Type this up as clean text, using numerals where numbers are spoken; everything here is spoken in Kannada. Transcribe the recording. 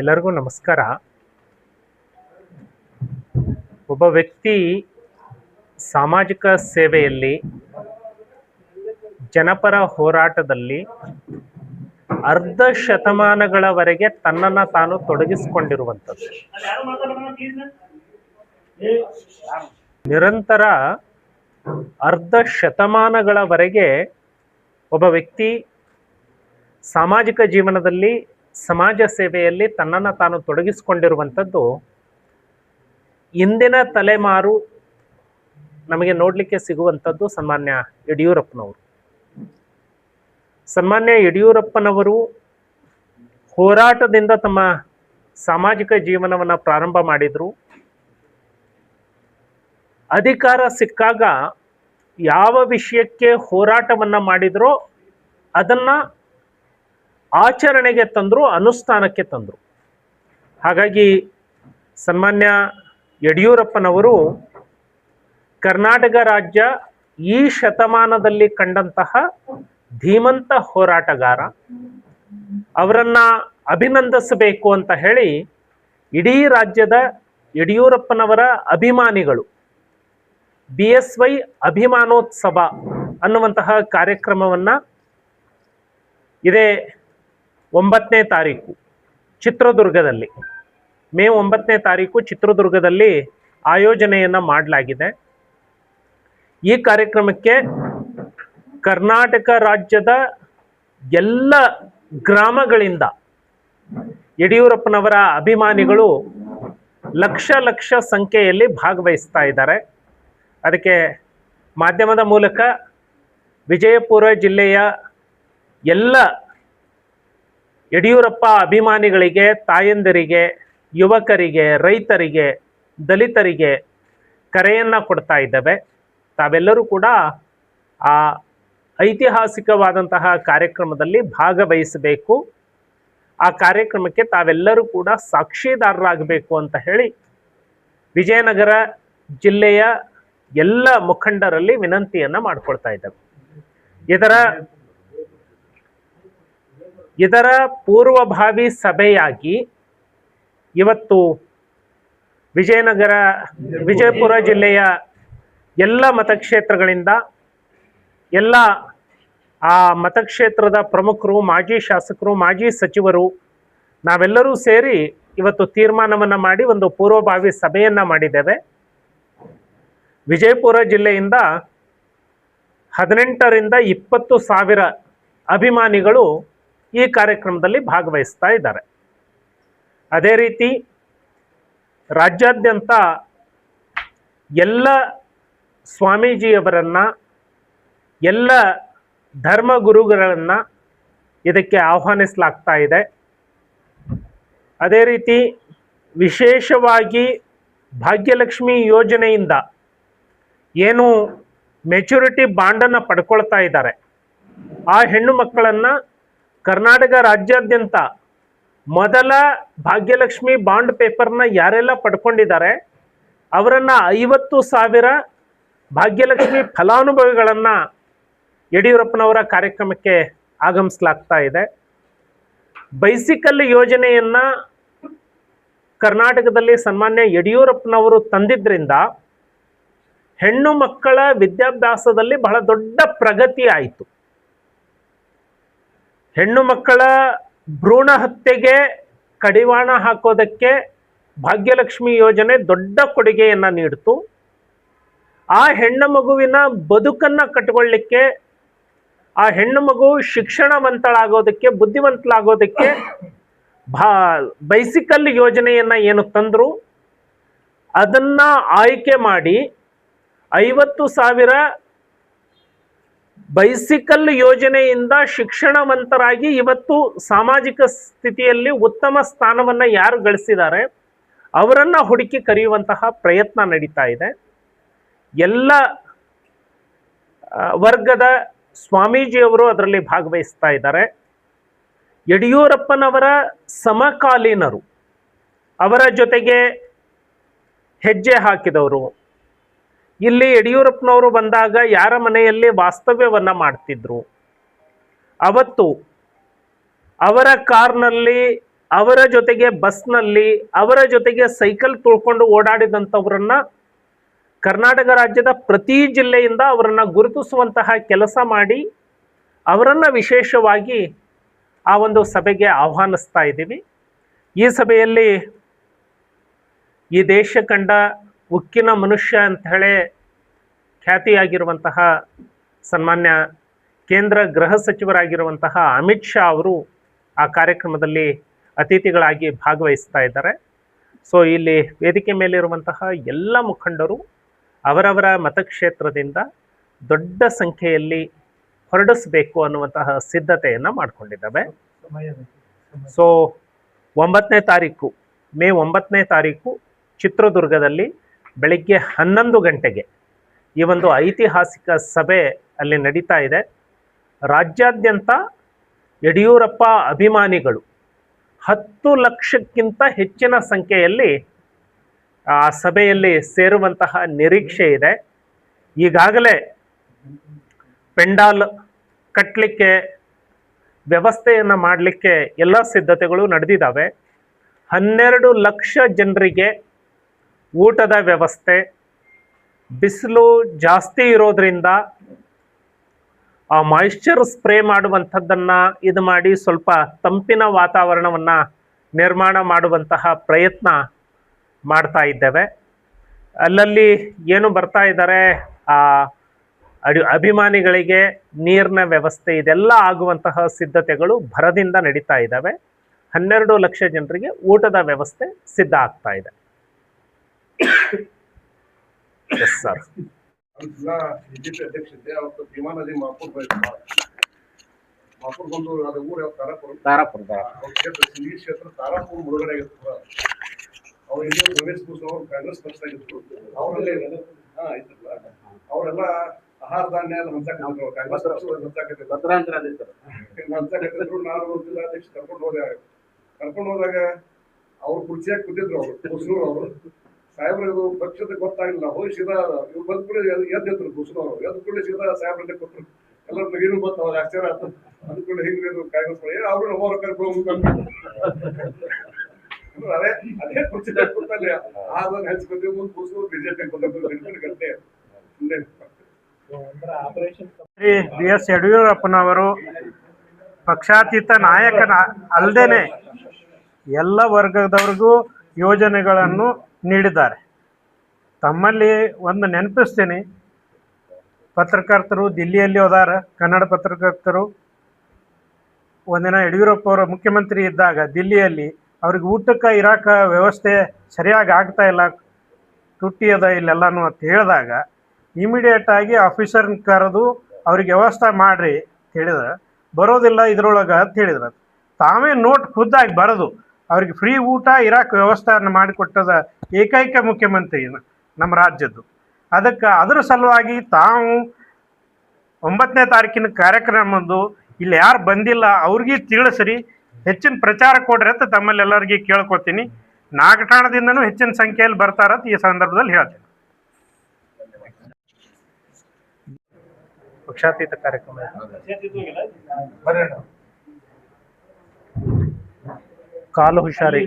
ಎಲ್ಲರಿಗೂ ನಮಸ್ಕಾರ. ಒಬ್ಬ ವ್ಯಕ್ತಿ ಸಾಮಾಜಿಕ ಸೇವೆಯಲ್ಲಿ, ಜನಪರ ಹೋರಾಟದಲ್ಲಿ ಅರ್ಧ ಶತಮಾನಗಳವರೆಗೆ ತನ್ನನ್ನು ತಾನು ತೊಡಗಿಸಿಕೊಂಡಿರುವಂಥದ್ದು. ನಿರಂತರ ಅರ್ಧ ಶತಮಾನಗಳವರೆಗೆ ಒಬ್ಬ ವ್ಯಕ್ತಿ ಸಾಮಾಜಿಕ ಜೀವನದಲ್ಲಿ, ಸಮಾಜ ಸೇವೆಯಲ್ಲಿ ತನ್ನನ್ನು ತಾನು ತೊಡಗಿಸಿಕೊಂಡಿರುವಂಥದ್ದು ಇಂದಿನ ತಲೆಮಾರು ನಮಗೆ ನೋಡಲಿಕ್ಕೆ ಸಿಗುವಂಥದ್ದು ಸನ್ಮಾನ್ಯ ಯಡಿಯೂರಪ್ಪನವರು. ಸನ್ಮಾನ್ಯ ಯಡಿಯೂರಪ್ಪನವರು ಹೋರಾಟದಿಂದ ತಮ್ಮ ಸಾಮಾಜಿಕ ಜೀವನವನ್ನು ಪ್ರಾರಂಭ ಮಾಡಿದರು. ಅಧಿಕಾರ ಸಿಕ್ಕಾಗ ಯಾವ ವಿಷಯಕ್ಕೆ ಹೋರಾಟವನ್ನು ಮಾಡಿದ್ರೋ ಅದನ್ನು ಆಚರಣೆಗೆ ತಂದರು, ಅನುಷ್ಠಾನಕ್ಕೆ ತಂದರು. ಹಾಗಾಗಿ ಸನ್ಮಾನ್ಯ ಯಡಿಯೂರಪ್ಪನವರು ಕರ್ನಾಟಕ ರಾಜ್ಯ ಈ ಶತಮಾನದಲ್ಲಿ ಕಂಡಂತಹ ಧೀಮಂತ ಹೋರಾಟಗಾರ. ಅವರನ್ನು ಅಭಿನಂದಿಸಬೇಕು ಅಂತ ಹೇಳಿ ಇಡೀ ರಾಜ್ಯದ ಯಡಿಯೂರಪ್ಪನವರ ಅಭಿಮಾನಿಗಳು BSY ಅಭಿಮಾನೋತ್ಸವ ಅನ್ನುವಂತಹ ಕಾರ್ಯಕ್ರಮವನ್ನು ಇದೇ 9ನೇ ತಾರೀಕು ಚಿತ್ರದುರ್ಗದಲ್ಲಿ, ಮೇ 9ನೇ ತಾರೀಕು ಚಿತ್ರದುರ್ಗದಲ್ಲಿ ಆಯೋಜನೆಯನ್ನು ಮಾಡಲಾಗಿದೆ. ಈ ಕಾರ್ಯಕ್ರಮಕ್ಕೆ ಕರ್ನಾಟಕ ರಾಜ್ಯದ ಎಲ್ಲ ಗ್ರಾಮಗಳಿಂದ ಯಡಿಯೂರಪ್ಪನವರ ಅಭಿಮಾನಿಗಳು ಲಕ್ಷ ಲಕ್ಷ ಸಂಖ್ಯೆಯಲ್ಲಿ ಭಾಗವಹಿಸ್ತಾ ಇದ್ದಾರೆ. ಅದಕ್ಕೆ ಮಾಧ್ಯಮದ ಮೂಲಕ ವಿಜಯಪುರ ಜಿಲ್ಲೆಯ ಎಲ್ಲ ಯಡಿಯೂರಪ್ಪ ಅಭಿಮಾನಿಗಳಿಗೆ, ತಾಯಂದಿರಿಗೆ, ಯುವಕರಿಗೆ, ರೈತರಿಗೆ, ದಲಿತರಿಗೆ ಕರೆಯನ್ನು ಕೊಡ್ತಾ ಇದ್ದೇವೆ. ತಾವೆಲ್ಲರೂ ಕೂಡ ಆ ಐತಿಹಾಸಿಕವಾದಂತಹ ಕಾರ್ಯಕ್ರಮದಲ್ಲಿ ಭಾಗವಹಿಸಬೇಕು. ಆ ಕಾರ್ಯಕ್ರಮಕ್ಕೆ ತಾವೆಲ್ಲರೂ ಕೂಡ ಸಾಕ್ಷಿದಾರರಾಗಬೇಕು ಅಂತ ಹೇಳಿ ವಿಜಯನಗರ ಜಿಲ್ಲೆಯ ಎಲ್ಲ ಮುಖಂಡರಲ್ಲಿ ವಿನಂತಿಯನ್ನು ಮಾಡಿಕೊಳ್ತಾ ಇದ್ದೇವೆ. ಇದರ ಪೂರ್ವಭಾವಿ ಸಭೆಯಾಗಿ ಇವತ್ತು ವಿಜಯಪುರ ಜಿಲ್ಲೆಯ ಎಲ್ಲ ಮತಕ್ಷೇತ್ರಗಳಿಂದ ಎಲ್ಲ ಆ ಮತಕ್ಷೇತ್ರದ ಪ್ರಮುಖರು, ಮಾಜಿ ಶಾಸಕರು, ಮಾಜಿ ಸಚಿವರು ನಾವೆಲ್ಲರೂ ಸೇರಿ ಇವತ್ತು ತೀರ್ಮಾನವನ್ನು ಮಾಡಿ ಒಂದು ಪೂರ್ವಭಾವಿ ಸಭೆಯನ್ನು ಮಾಡಿದ್ದೇವೆ. ವಿಜಯಪುರ ಜಿಲ್ಲೆಯಿಂದ 18ರಿಂದ 20 ಸಾವಿರ ಅಭಿಮಾನಿಗಳು ಈ ಕಾರ್ಯಕ್ರಮದಲ್ಲಿ ಭಾಗವಹಿಸ್ತಾ ಇದ್ದಾರೆ. ಅದೇ ರೀತಿ ರಾಜ್ಯಾದ್ಯಂತ ಎಲ್ಲ ಸ್ವಾಮೀಜಿಯವರನ್ನು, ಎಲ್ಲ ಧರ್ಮಗುರುಗಳನ್ನು ಇದಕ್ಕೆ ಆಹ್ವಾನಿಸಲಾಗ್ತಾ ಇದೆ. ಅದೇ ರೀತಿ ವಿಶೇಷವಾಗಿ ಭಾಗ್ಯಲಕ್ಷ್ಮಿ ಯೋಜನೆಯಿಂದ ಏನು ಮೆಚುರಿಟಿ ಬಾಂಡನ್ನು ಪಡ್ಕೊಳ್ತಾ ಇದ್ದಾರೆ, ಆ ಹೆಣ್ಣು ಮಕ್ಕಳನ್ನು ಕರ್ನಾಟಕ ರಾಜ್ಯಾದ್ಯಂತ ಮೊದಲ ಭಾಗ್ಯಲಕ್ಷ್ಮಿ ಬಾಂಡ್ ಪೇಪರ್ನ ಯಾರೆಲ್ಲ ಪಡ್ಕೊಂಡಿದ್ದಾರೆ ಅವರನ್ನು 50,000 ಭಾಗ್ಯಲಕ್ಷ್ಮಿ ಫಲಾನುಭವಿಗಳನ್ನು ಯಡಿಯೂರಪ್ಪನವರ ಕಾರ್ಯಕ್ರಮಕ್ಕೆ ಆಗಮಿಸಲಾಗ್ತಾ ಇದೆ. ಬೈಸಿಕಲ್ ಯೋಜನೆಯನ್ನು ಕರ್ನಾಟಕದಲ್ಲಿ ಸನ್ಮಾನ್ಯ ಯಡಿಯೂರಪ್ಪನವರು ತಂದಿದ್ದರಿಂದ ಹೆಣ್ಣು ಮಕ್ಕಳ ವಿದ್ಯಾಭ್ಯಾಸದಲ್ಲಿ ಬಹಳ ದೊಡ್ಡ ಪ್ರಗತಿ ಆಯಿತು. ಹೆಣ್ಣು ಮಕ್ಕಳ ಭ್ರೂಣ ಹತ್ಯೆಗೆ ಕಡಿವಾಣ ಹಾಕೋದಕ್ಕೆ ಭಾಗ್ಯಲಕ್ಷ್ಮಿ ಯೋಜನೆ ದೊಡ್ಡ ಕೊಡುಗೆಯನ್ನು ನೀಡಿತು. ಆ ಹೆಣ್ಣು ಮಗುವಿನ ಬದುಕನ್ನು ಕಟ್ಟಿಕೊಳ್ಳಿಕ್ಕೆ, ಆ ಹೆಣ್ಣು ಮಗು ಶಿಕ್ಷಣವಂತಳಾಗೋದಕ್ಕೆ, ಬುದ್ಧಿವಂತಳಾಗೋದಕ್ಕೆ ಬೈಸಿಕಲ್ ಯೋಜನೆಯನ್ನು ಏನು ತಂದರು ಅದನ್ನು ಆಯ್ಕೆ ಮಾಡಿ 50,000 ಬೈಸಿಕಲ್ ಯೋಜನೆಯಿಂದ ಶಿಕ್ಷಣವಂತರಾಗಿ ಇವತ್ತು ಸಾಮಾಜಿಕ ಸ್ಥಿತಿಯಲ್ಲಿ ಉತ್ತಮ ಸ್ಥಾನವನ್ನು ಯಾರು ಗಳಿಸಿದ್ದಾರೆ ಅವರನ್ನು ಹುಡುಕಿ ಕರೆಯುವಂತಹ ಪ್ರಯತ್ನ ನಡೀತಾ ಇದೆ. ಎಲ್ಲ ವರ್ಗದ ಸ್ವಾಮೀಜಿಯವರು ಅದರಲ್ಲಿ ಭಾಗವಹಿಸ್ತಾ ಇದ್ದಾರೆ. ಯಡಿಯೂರಪ್ಪನವರ ಸಮಕಾಲೀನರು, ಅವರ ಜೊತೆಗೆ ಹೆಜ್ಜೆ ಹಾಕಿದವರು, ಇಲ್ಲಿ ಯಡಿಯೂರಪ್ಪನವರು ಬಂದಾಗ ಯಾರ ಮನೆಯಲ್ಲಿ ವಾಸ್ತವ್ಯವನ್ನು ಮಾಡ್ತಿದ್ರು, ಅವತ್ತು ಅವರ ಕಾರ್ನಲ್ಲಿ ಅವರ ಜೊತೆಗೆ ಬಸ್ನಲ್ಲಿ, ಅವರ ಜೊತೆಗೆ ಸೈಕಲ್ ತುಳ್ಕೊಂಡು ಓಡಾಡಿದಂಥವ್ರನ್ನ ಕರ್ನಾಟಕ ರಾಜ್ಯದ ಪ್ರತಿ ಜಿಲ್ಲೆಯಿಂದ ಅವರನ್ನು ಗುರುತಿಸುವಂತಹ ಕೆಲಸ ಮಾಡಿ ಅವರನ್ನು ವಿಶೇಷವಾಗಿ ಆ ಒಂದು ಸಭೆಗೆ ಆಹ್ವಾನಿಸ್ತಾ ಇದ್ದೀವಿ. ಈ ಸಭೆಯಲ್ಲಿ ಈ ದೇಶ ಕಂಡ ಉಕ್ಕಿನ ಮನುಷ್ಯ ಅಂತ ಹೇಳಿ ಖ್ಯಾತಿಯಾಗಿರುವಂತಹ ಸನ್ಮಾನ್ಯ ಕೇಂದ್ರ ಗೃಹ ಸಚಿವರಾಗಿರುವಂತಹ ಅಮಿತ್ ಶಾ ಅವರು ಆ ಕಾರ್ಯಕ್ರಮದಲ್ಲಿ ಅತಿಥಿಗಳಾಗಿ ಭಾಗವಹಿಸ್ತಾ ಇದ್ದಾರೆ. ಸೊ ಇಲ್ಲಿ ವೇದಿಕೆ ಮೇಲಿರುವಂತಹ ಎಲ್ಲ ಮುಖಂಡರು ಅವರವರ ಮತಕ್ಷೇತ್ರದಿಂದ ದೊಡ್ಡ ಸಂಖ್ಯೆಯಲ್ಲಿ ಹೊರಡಿಸಬೇಕು ಅನ್ನುವಂತಹ ಸಿದ್ಧತೆಯನ್ನು ಮಾಡಿಕೊಂಡಿದ್ದಾವೆ. ಸೊ 9ನೇ ತಾರೀಕು, ಮೇ 9ನೇ ತಾರೀಕು ಚಿತ್ರದುರ್ಗದಲ್ಲಿ ಬೆಳಗ್ಗೆ 11 ಗಂಟೆಗೆ ಈ ಒಂದು ಐತಿಹಾಸಿಕ ಸಭೆ ಅಲ್ಲಿ ನಡೀತಾ ಇದೆ. ರಾಜ್ಯಾದ್ಯಂತ ಯಡಿಯೂರಪ್ಪ ಅಭಿಮಾನಿಗಳು 10 ಲಕ್ಷಕ್ಕಿಂತ ಹೆಚ್ಚಿನ ಸಂಖ್ಯೆಯಲ್ಲಿ ಆ ಸಭೆಯಲ್ಲಿ ಸೇರುವಂತಹ ನಿರೀಕ್ಷೆ ಇದೆ. ಈಗಾಗಲೇ ಪೆಂಡಾಲ್ ಕಟ್ಟಲಿಕ್ಕೆ, ವ್ಯವಸ್ಥೆಯನ್ನು ಮಾಡಲಿಕ್ಕೆ ಎಲ್ಲ ಸಿದ್ಧತೆಗಳು ನಡೆದಿದ್ದಾವೆ. 12 ಲಕ್ಷ ಜನರಿಗೆ ಊಟದ ವ್ಯವಸ್ಥೆ, ಬಿಸಿಲು ಜಾಸ್ತಿ ಇರೋದ್ರಿಂದ ಆ ಮಾಯಿಶ್ಚರ್ ಸ್ಪ್ರೇ ಮಾಡುವಂಥದ್ದನ್ನು ಇದು ಮಾಡಿ ಸ್ವಲ್ಪ ತಂಪಿನ ವಾತಾವರಣವನ್ನು ನಿರ್ಮಾಣ ಮಾಡುವಂತಹ ಪ್ರಯತ್ನ ಮಾಡ್ತಾ ಇದ್ದೇವೆ. ಅಲ್ಲಲ್ಲಿ ಏನು ಬರ್ತಾ ಇದ್ದಾರೆ, ಆ ಅಭಿಮಾನಿಗಳಿಗೆ ನೀರಿನ ವ್ಯವಸ್ಥೆ, ಇದೆಲ್ಲ ಆಗುವಂತಹ ಸಿದ್ಧತೆಗಳು ಭರದಿಂದ ನಡೀತಾ ಇದ್ದಾವೆ. 12 ಲಕ್ಷ ಜನರಿಗೆ ಊಟದ ವ್ಯವಸ್ಥೆ ಸಿದ್ಧ ಆಗ್ತಾ ಇದೆ. Yes sir. ಜಿಲ್ಲಾ ಬಿಜೆಪಿ ಅಧ್ಯಕ್ಷತೆ ಅವತ್ತು ಭೀಮಾ ನದಿ ಮಾಪುರ್ ಬಂದು ಅದು ಊರು ಯಾವ ತಾರಾಪುರ ಅವ್ರ ಕ್ಷೇತ್ರ ಸಿಂಗಿ ಕ್ಷೇತ್ರ ತಾರಾಪುರ ಮುಳುಗಡೆ ಆಗಿರ್ತದ. ಅವ್ರು ಇನ್ನೂ ರಮೇಶ್ ಭೂಷಣ್ ಅವರು ಕಾಂಗ್ರೆಸ್ ಪಕ್ಷದಾಗಿದ್ರು. ಅವರಲ್ಲಿ ಇದ್ರಲ್ಲ, ಅವರೆಲ್ಲ ಆಹಾರ ಧಾನ್ಯ ಹಂಚಾಕತ್ತಿದ್ರು, ಕಾಂಗ್ರೆಸ್ ಪಕ್ಷ ಹಂಚಾಕತ್ತಿದ್ರು. ನಾನು ಜಿಲ್ಲಾಧ್ಯಕ್ಷ ಕರ್ಕೊಂಡು ಹೋದಾಗ ಅವ್ರು ಕುರ್ಚಿಯಾಗಿ ಕೂತಿದ್ರು. ಅವರು ಭೂಷಣೂರು ಅವರು ಸಾಹೇಬ್ರು ಪಕ್ಷದ ಗೊತ್ತಾಗಿಲ್ಲ, ಹೋಗಿ ಸೀದಾ ಇವ್ರು ಬಂದ ಕೂಡ ಎದ್ದಿದ್ರು. ಭೂಷಣವರು ಎದ್ದ ಕೂಡ ಸೀದಾ ಸಾಹೇಬ್ರನ್ನೇ ಕೊಟ್ಟರು. ಎಲ್ಲರೂ ನಗೀನು ಬಂತು, ಅವ್ರು ಆಶ್ಚರ್ಯ ಆಯ್ತು. ಅದು ಕೂಡ ಹಿಂಗೆ ಕಾಂಗ್ರೆಸ್ ಅವರು ನಮ್ಮವ್ರ ಕರ್ಕೊಂಡು ಅದೇ ಕುರ್ಚಿ ಕೂತಲ್ಲಿ ಆಹಾರ ಹಂಚ್ಕೊತೀವಿ. ಮುಂದೆ ಭೂಷಣರು ಬಿಜೆಪಿ ಗಂಟೆ ಬಿ ಎಸ್ ಯಡಿಯೂರಪ್ಪನವರು ಪಕ್ಷಾತೀತ ನಾಯಕನ ಅಲ್ಲದೇನೆ ಎಲ್ಲ ವರ್ಗದವ್ರಿಗೂ ಯೋಜನೆಗಳನ್ನು ನೀಡಿದ್ದಾರೆ. ತಮ್ಮಲ್ಲಿ ಒಂದು ನೆನಪಿಸ್ತೀನಿ, ಪತ್ರಕರ್ತರು ದಿಲ್ಲಿಯಲ್ಲಿ ಹೋದಾರ, ಕನ್ನಡ ಪತ್ರಕರ್ತರು. ಒಂದಿನ ಯಡಿಯೂರಪ್ಪ ಅವರು ಮುಖ್ಯಮಂತ್ರಿ ಇದ್ದಾಗ ದಿಲ್ಲಿಯಲ್ಲಿ ಅವ್ರಿಗೆ ಊಟಕ್ಕೆ ಇರಾಕ ವ್ಯವಸ್ಥೆ ಸರಿಯಾಗಿ ಆಗ್ತಾ ಇಲ್ಲ, ತುಟ್ಟಿ ಅದ ಇಲ್ಲೆಲ್ಲನೂ ಅಂತ ಹೇಳಿದಾಗ ಇಮಿಡಿಯೇಟಾಗಿ ಆಫೀಸರ್ನ ಕರೆದು ಅವ್ರಿಗೆ ವ್ಯವಸ್ಥೆ ಮಾಡಿರಿ ಅಂತ ಹೇಳಿದ್ರೆ, ಬರೋದಿಲ್ಲ ಇದ್ರೊಳಗೆ ಅಂತ ಹೇಳಿದ್ರು. ತಾವೇ ನೋಟ್ ಖುದ್ದಾಗಿ ಬರೆದು ಅವ್ರಿಗೆ ಫ್ರೀ ಊಟ ಇರಾಕ ವ್ಯವಸ್ಥೆಯನ್ನು ಮಾಡಿಕೊಟ್ಟದ ಏಕೈಕ ಮುಖ್ಯಮಂತ್ರಿ ನಮ್ಮ ರಾಜ್ಯದ್ದು. ಅದಕ್ಕೆ ಅದರ ಸಲುವಾಗಿ ತಾವು 9ನೇ ತಾರೀಕಿನ ಕಾರ್ಯಕ್ರಮದ್ದು ಇಲ್ಲಿ ಯಾರು ಬಂದಿಲ್ಲ ಅವ್ರಿಗೆ ತಿಳಿಸ್ರಿ, ಹೆಚ್ಚಿನ ಪ್ರಚಾರ ಕೊಡ್ರಿ ಅಂತ ತಮ್ಮಲ್ಲಿ ಎಲ್ಲರಿಗೆ ಕೇಳ್ಕೊತೀನಿ. ನಾಗಠಾಣದಿಂದನೂ ಹೆಚ್ಚಿನ ಸಂಖ್ಯೆಯಲ್ಲಿ ಬರ್ತಾರಂತ ಈ ಸಂದರ್ಭದಲ್ಲಿ ಹೇಳ್ತೀನಿ. ಪಕ್ಷಾತೀತ ಕಾರ್ಯಕ್ರಮ ಕಾಲು ಹುಷಾರಿ